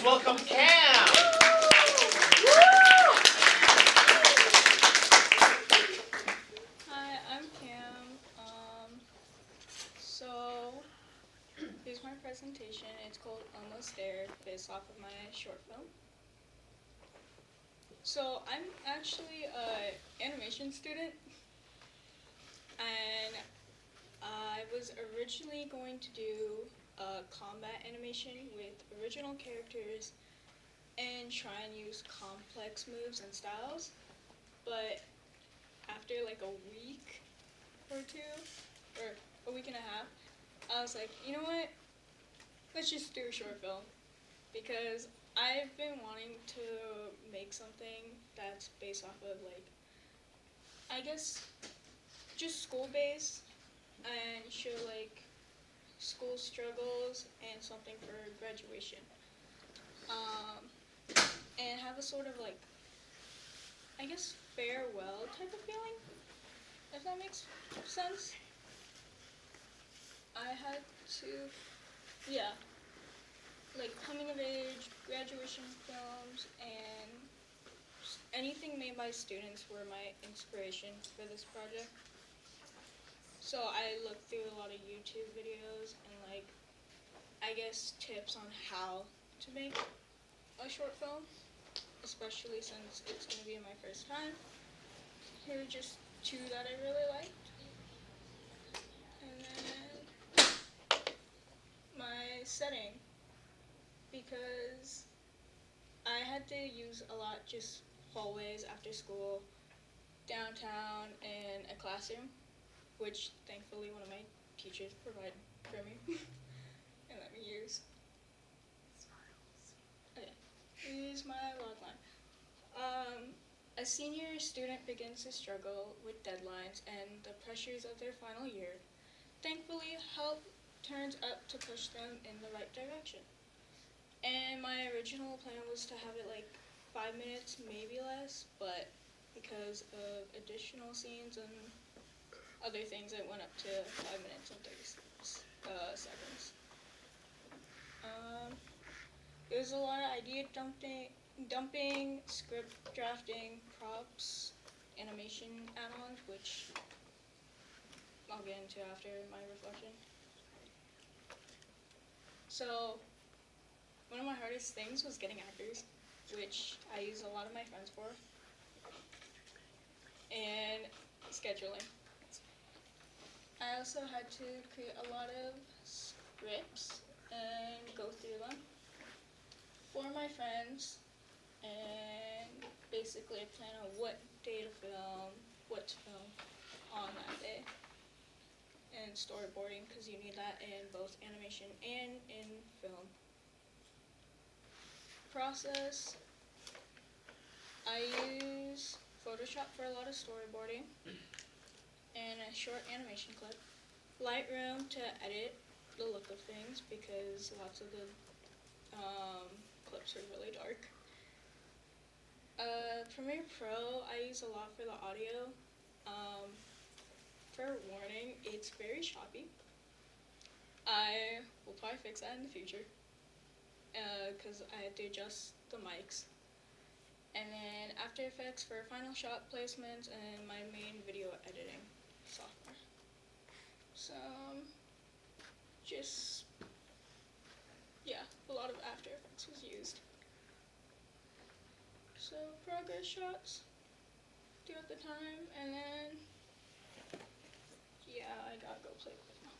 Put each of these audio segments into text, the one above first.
welcome CamM. Hi, I'm Cam. So here's my presentation. It's called Almost There, based off of my short film. So I'm actually an animation student, and I was originally going to do a combat animation with original characters and try and use complex moves and styles, but after like a week or two, or a week and a half, I was like, you know what, let's just do a short film, because I've been wanting to make something that's based off of, like, I guess, just school-based, and show, like, school struggles and something for graduation. And have a sort of, like, I guess, farewell type of feeling, if that makes sense. I had to, yeah, like coming of age, graduation films, and anything made by students were my inspiration for this project. So I looked through a lot of YouTube videos and, like, I guess tips on how to make a short film, especially since it's going to be my first time. Here are just two that I really liked. And then my setting, because I had to use a lot just hallways after school, downtown, and a classroom, which thankfully one of my teachers provided for me and let me use. Okay, here's my logline. A senior student begins to struggle with deadlines and the pressures of their final year. Thankfully, help turns up to push them in the right direction. And my original plan was to have it like 5 minutes, maybe less, but because of additional scenes and other things, it went up to 5 minutes and 30 seconds. It was a lot of idea dumping, script drafting, props, animation add-ons, which I'll get into after my reflection. So, one of my hardest things was getting actors, which I use a lot of my friends for, and scheduling. I also had to create a lot of scripts and go through them for my friends, and basically plan on what day to film, what to film on that day, and storyboarding, because you need that in both animation and in film. Process, I use Photoshop for a lot of storyboarding and a short animation clip. Lightroom to edit the look of things, because lots of the clips are really dark. Premiere Pro, I use a lot for the audio. For warning, it's very choppy. I will probably fix that in the future, because I had to adjust the mics. And then After Effects for final shot placements and my main video editing software. So, just, yeah, a lot of After Effects was used. So, progress shots throughout the time, and then, yeah, I gotta go play with it now.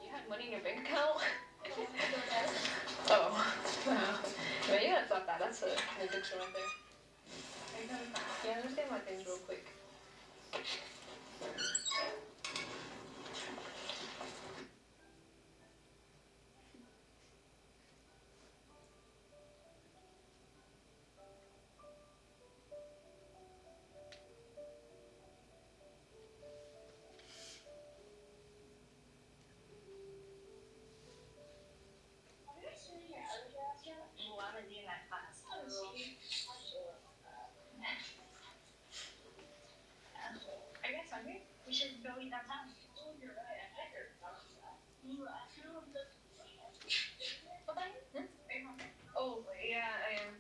You had money in your bank account? Oh. But you gotta stop that. That's an addiction right there. Yeah, I'm just getting my things real quick. We should go eat downtown. What time? Hmm? Are you hungry? Oh, yeah, I am.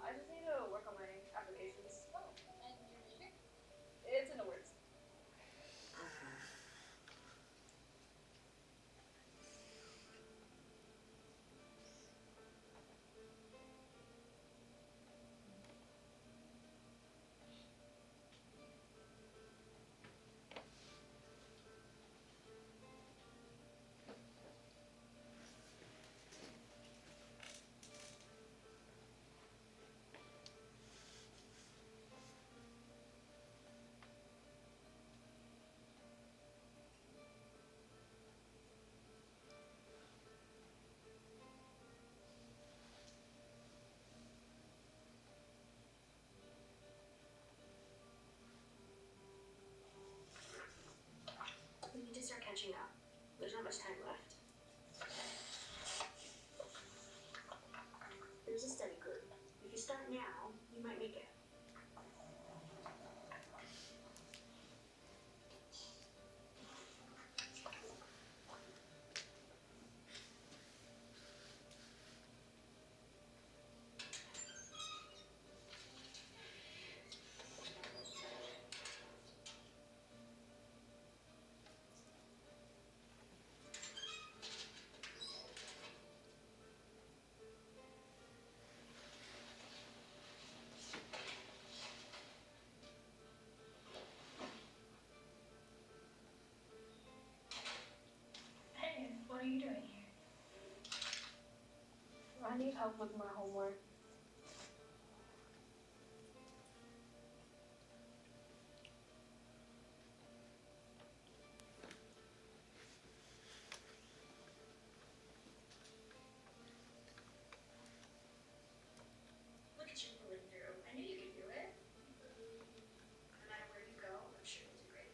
I just need to work on my applications. Oh, and your major? It's in the works. We need to start catching up. There's not much time left. There's a study group. If you start now, you might make it. Hey, what are you doing here? I need help with my homework. Look at you pulling through. I knew you could do it. No matter where you go, I'm sure you'll do great.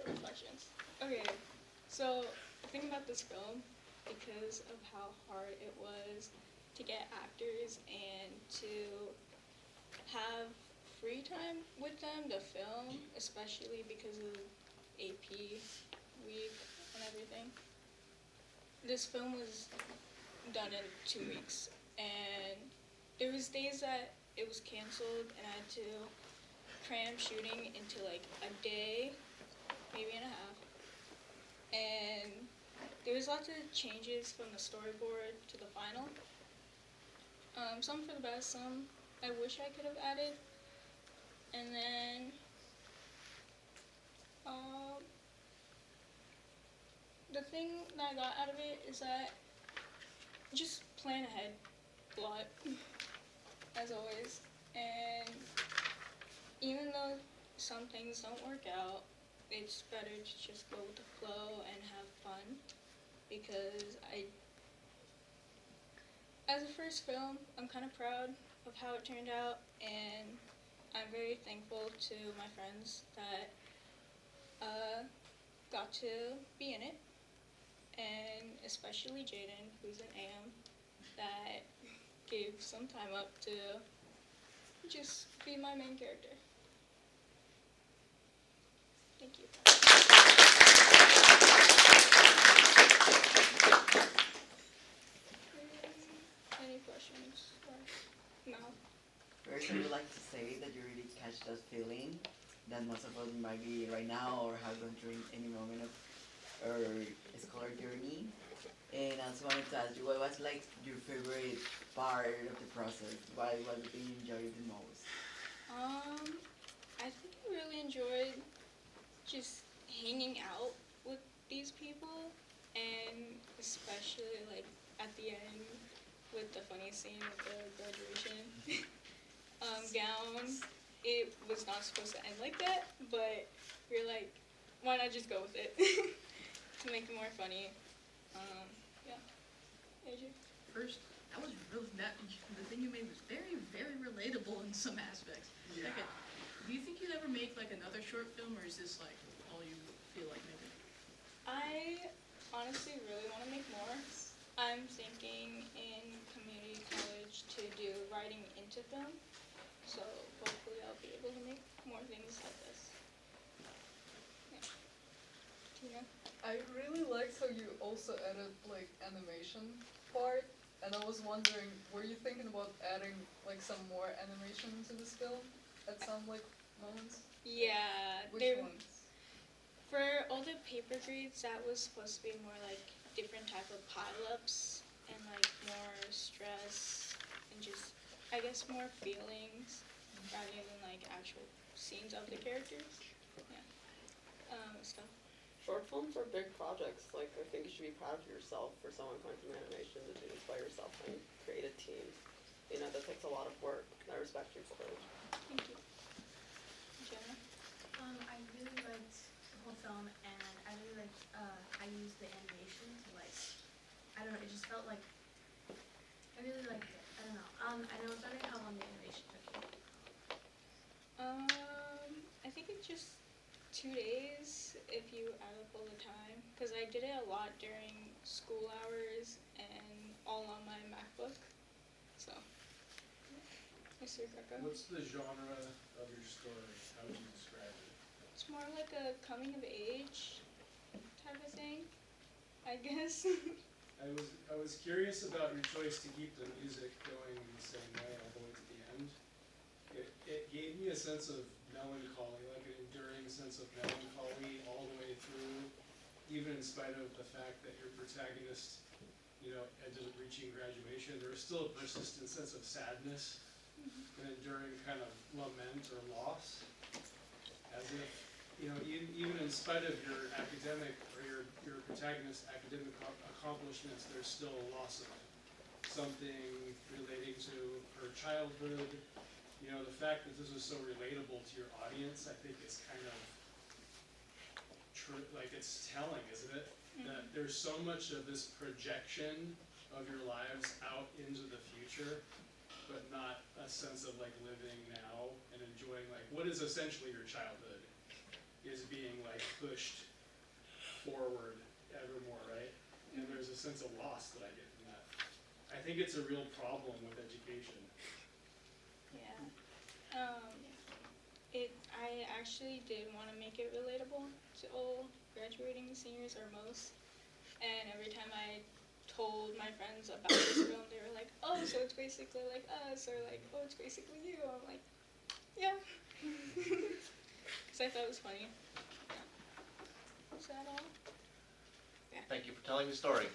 Reflections. Okay, so the thing about this film, because of how hard it was to get actors and to have free time with them to film, especially because of AP week and everything. This film was done in 2 weeks, and there was days that it was canceled and I had to cram shooting into like a day, maybe and a half. And there was lots of changes from the storyboard to the final. Some for the best, some I wish I could have added. And then the thing that I got out of it is that just plan ahead a lot, as always. And even though some things don't work out, it's better to just go with the flow and have fun, because as a first film, I'm kind of proud of how it turned out, and I'm very thankful to my friends that got to be in it, and especially Jaden, who's an AM, that gave some time up to just be my main character. Thank you. Any questions? No. First, I would like to say that you really catch that feeling that most of us might be right now or have gone through any moment of our scholar journey. And I also wanted to ask you, what was like your favorite part of the process? What did you enjoy the most? I think I really enjoyed just hanging out with these people, and especially like at the end with the funny scene with the graduation gown. It was not supposed to end like that, but we're like, why not just go with it to make it more funny? Yeah. AJ? First, that was really the thing you made was very, very relatable in some aspects. Yeah. Second, do you think you'd ever make like another short film, or is this like all you feel like making? I honestly really want to make more. I'm thinking in community college to do writing into film, so hopefully I'll be able to make more things like this. Yeah. Tina? I really liked how you also added like animation part, and I was wondering, were you thinking about adding like some more animation into this film at some like moments? Yeah. Which ones? For all the paper grades, that was supposed to be more like different type of pile-ups and like more stress and just, I guess, more feelings rather than like actual scenes of the characters. Yeah. Stuff. Short films are big projects. Like, I think you should be proud of yourself for someone coming from animation to do this by yourself and create a team. You know, that takes a lot of work. I respect you for it. Thank you. Jenna? I really liked the whole film, and I really liked I used the animation to like, I don't know, it just felt like, I really liked it. I don't know. And I was wondering how long the animation took you. I think it's just 2 days if you add up all the time, because I did it a lot during school hours and all on my MacBook. So, Mr. Greco? What's the genre of your story? How would you describe it? It's more like a coming of age type of thing, I guess. I was curious about your choice to keep the music going in the same way all the way to the end. It gave me a sense of melancholy, like an enduring sense of melancholy all the way through, even in spite of the fact that your protagonist, you know, ended up reaching graduation. There was still a persistent sense of sadness, an enduring kind of lament or loss, as if, you know, even in spite of your academic or your protagonist's academic accomplishments, there's still a loss of something relating to her childhood. You know, the fact that this was so relatable to your audience, I think is kind of true, like it's telling, isn't it? That there's so much of this projection of your lives out into the future, but not a sense of like living now and enjoying like what is essentially your childhood is being like pushed forward evermore, right? And there's a sense of loss that I get from that. I think think it's a real problem with education. Yeah. I actually did want to make it relatable to all graduating seniors or most. And every time I told my friends about this film, they were like, oh, so it's basically like us, or like, oh, it's basically you. I'm like, yeah. So I thought it was funny. Yeah. Is that all? Thank you for telling the story.